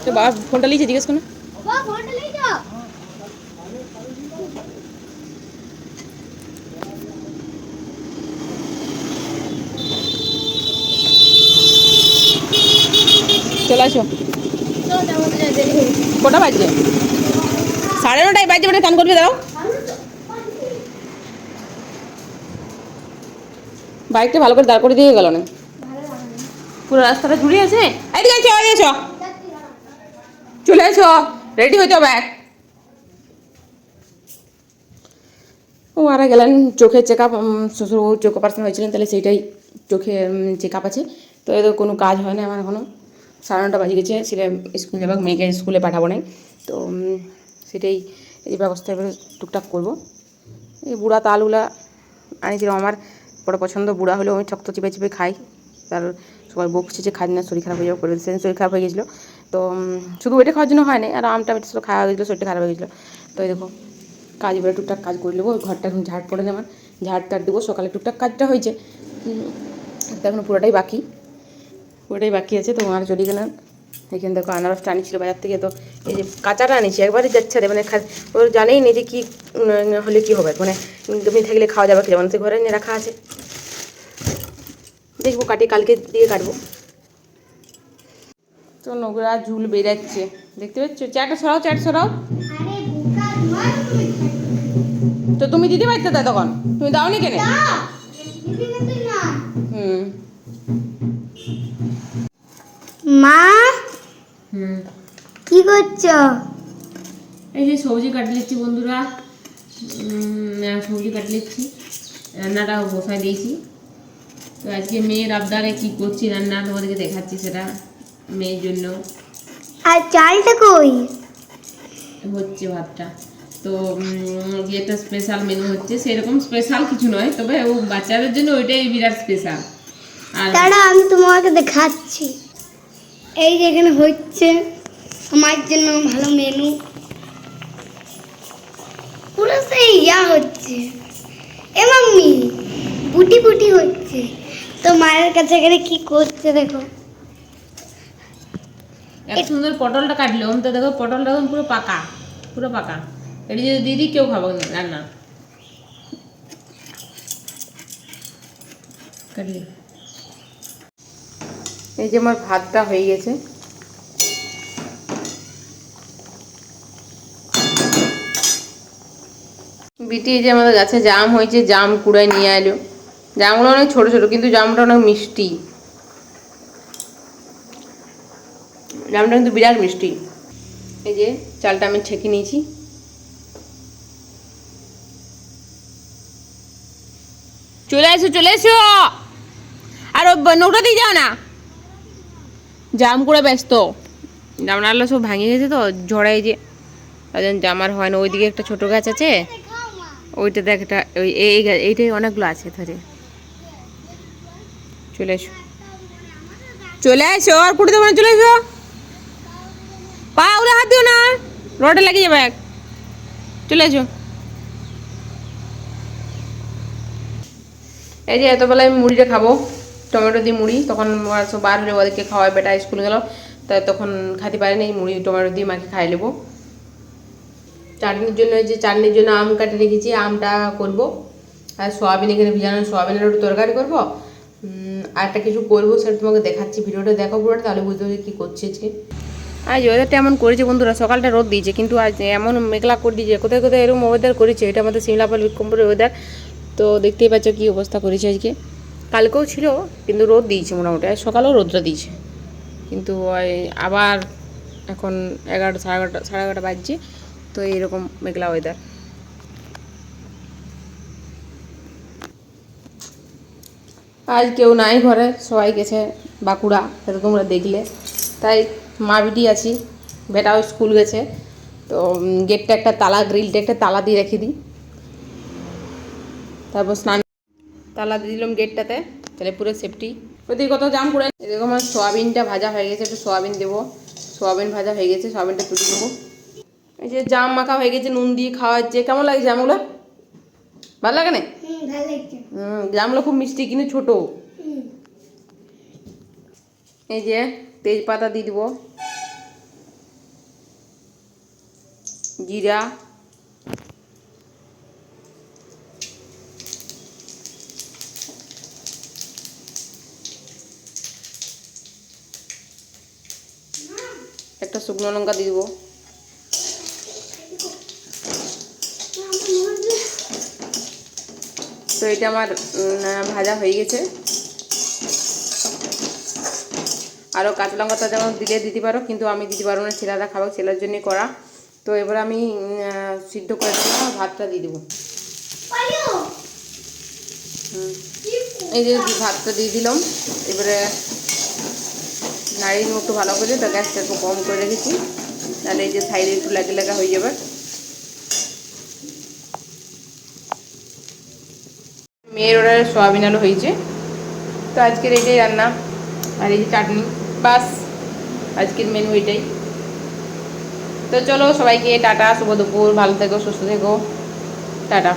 তো বাবা ফোনটা লিখে জিজ্ঞেস করুন। চলে আসো। কটা বাজছে? 9:30 বাজছে, মানে কান করবে দাও। বাইকটা ভালো করে দাঁড় করে দিয়ে গেল না, পুরো রাস্তাটা জুড়ে আছে। এদিকে এসো, চলে এসো, রেডি হইতে হবে। ও মারা গেলেন, চোখের চেক আপ, শ্বশুর চোখ অপারেশন হয়েছিলেন, তাহলে সেইটাই চোখে চেক আপ আছে। তো এদের কোনো কাজ হয় না আমার এখনও। 9:30 বাজে গেছে, সেটা স্কুল যাবে, মেয়েকে স্কুলে পাঠাবো না। তো সেটাই এই ব্যবস্থা এবারে টুকটাক করবো। এই বুড়া তালগুলা আনিয়েছিলাম, আমার বড় পছন্দ। বুড়া হলেও আমি শক্ত চিপে চিপে খাই, তার সবাই বকছে যে খাই না, শরীর খারাপ হয়ে যাবে করে। সেদিন শরীর খারাপ হয়ে গেছিলো, তো শুধু ওইটা খাওয়ার জন্য হয় না, আর আমটা বেশি খাওয়া হয়ে গেছিলো, শরীরটা খারাপ হয়ে গেছিলো। তো এই দেখো কাজ এবারে টুকটাক কাজ করে নেবো। ঘরটা এখন ঝাড় পড়ে আমার, ঝাড় টাড় দেবো। সকালে টুকটাক কাজটা হয়েছে, এখন পুরোটাই বাকি আছে। তো আর চলে গেলেন। এখানে দেখো আনারসটা আনিছিল বাজার থেকে, তো এই যে কাঁচাটা আনিছি, একবারই যাচ্ছে রে, মানে ওর জানেই নেই যে কী হলে কী হবে, মানে তুমি থাকলে খাওয়া যাবে কি, যেমন সে ঘরে নিয়ে রাখা আছে। দেখবো কাটি, কালকে দিয়ে কাটবো। তো নোংরা ঝুল বেরাচ্ছে, দেখতে পাচ্ছ। চ্যাটটা সরাও। তো তুমি দিতে পারতে তা তখন, তুমি দাওনি কেন? মা কি করছো? এই যে সবজি কাটে নিচ্ছি বন্ধুরা, সবজি কাটে নিচ্ছি, রান্নাটা বসায় দিয়েছি। তো আজকে মেয়ের আবদারে কি করছি রান্না তোমাদেরকে দেখাচ্ছি, সেটা মেয়ের জন্য। আর চালটা কই? হচ্ছে ভাতটা। তো যেটা স্পেশাল মেনু হচ্ছে, সেরকম স্পেশাল কিছু নয়, তবে ও বাচ্চাদের জন্য ওইটাই বিরাট স্পেশাল। আর দাঁড়া আমি তোমাকে দেখাচ্ছি। এই যে এখানে হচ্ছে আমার জন্য ভালো মেনু, পুরো সেই হচ্ছে। এ মাম্মি বুটি হচ্ছে। তো মায়ের কাছে এখানে কি করছে দেখো। এত সুন্দর পটলটা কাটলো, তো দেখো পটলটা পুরো পাকা, এটা যদি দিদি কেউ খাবো না রান্না কাটলি। এই যে আমার ভাতটা হয়ে গেছে। বিটি এই যে আমাদের গাছে জাম হয়েছে, জাম কুড়ায় নিয়ে এলো। জামগুলো অনেক ছোট ছোট, কিন্তু জামটা অনেক মিষ্টি, জামটা কিন্তু বিরাট মিষ্টি। এই যে চালটা আমি ছেঁকে নিয়েছি। চলে এসো, আর নোটা দিয়ে যাও না, জাম করে ব্যস্ত। জাম নাড়লে সব ভাঙে গেছে তো ঝড়াই, যে তাই জন্য জামার হয় না। ওইদিকে একটা ছোট গাছ আছে, ওইটা দেখ, একটা ওই এইটাই অনেকগুলো আছে ধরে। চলে এসো আর কুড়ি দেবো না, চলে এসো। পা ওরা হাত দিও না, রোডে লেগে যাবে। চলে এসো। এই যে এতবেলায় আমি মুড়িটা খাবো, টমেটো দিয়ে মুড়ি। তখন সব বার হলে ওদেরকে খাওয়াই, বেটা স্কুলে গেল, তাই তখন খাতে পারেনি। এই মুড়ি টমেটো দিয়ে মাকে খাই নেবো। চাটনির জন্য আম কাটে রেখেছি, আমটা করব। আর সোয়াবিন এখানে ভিজানো, সোয়াবিনের একটু তরকারি করবো। আর একটা কিছু করবো, সেটা তোমাকে দেখাচ্ছি, ভিডিওটা দেখো পুরোটা, তাহলে বুঝতে হবে কী করছে আজকে। আজ ওয়েদারটা এমন করেছে বন্ধুরা, সকালটা রোদ দিয়েছে, কিন্তু আজ এমন মেঘলা করে দিয়েছে, কোথায় কোথায় এরকম ওয়েদার করেছে। এটা আমাদের সিমলাপাল বিক্রমপুরের ওয়েদার। তো দেখতেই পাচ্ছ কী অবস্থা করেছে আজকে। কালকেও ছিল, কিন্তু রোদ দিয়েছে মোটামুটি, আর সকালেও রোদটা দিয়েছে। কিন্তু আবার এখন 11টা, সাড়ে 11টা বাজছে, তো এইরকম মেঘলা ওয়েদার। আজ কেউ নাই ঘরে, সবাই গেছে বাঁকুড়া, সেটা তোমরা দেখলে। তাই মা বিটি আছি, বেটাও স্কুল গেছে। তো গেটটা একটা তালা, গ্রিলটা একটা তালা দিয়ে রেখে দিই, তারপর স্নান তালা দিয়ে দিলাম গেটটাতে, তাহলে পুরো সেফটি। ওদিকে কত জাম করে। এরকম আমার সোয়াবিনটা ভাজা হয়ে গেছে, একটু সোয়াবিন দেবো। সোয়াবিন ভাজা হয়ে গেছে, সোয়াবিনটা তুলে দেবো। এই যে জাম মাখা হয়ে গেছে, নুন দিয়ে খাওয়া হচ্ছে। কেমন লাগে জামগুলো? ভালো লাগে না? জামগুলো খুব মিষ্টি, কিন্তু ছোট। এই যে তেজপাতা দিয়ে দিব, জিরা, একটা শুকনো লঙ্কা দিয়ে দেবো, তো এটা আমার ভাজা হয়ে গেছে। আরও কাঁচা লঙ্কাটা যেমন দিলে দিতে পারো, কিন্তু আমি দিতে পারবো না, ছেলেরা খাবো, ছেলের জন্যই করা। তো এবার আমি সিদ্ধ করে দেওয়া ভাতটা দিয়ে দেবো। এই যে ভাতটা দিয়ে দিলাম, এবারে নাড়িয়ে একটু ভালো করে, তো গ্যাসটা একটু কম করে রেখেছি, তাহলে এই যে সাইডে একটু লাগা লাগা হয়ে যাবে। মেয়ের ওরা সোয়াবিন আলু হয়েছে, তো আজকের এটাই রান্না, আর এই যে চাটনি, বাস আজকের মেনু এটাই। তো চলো সবাইকে টাটা, শুভ দুপুর, ভালো থেকো, সুস্থ থেকো, টাটা।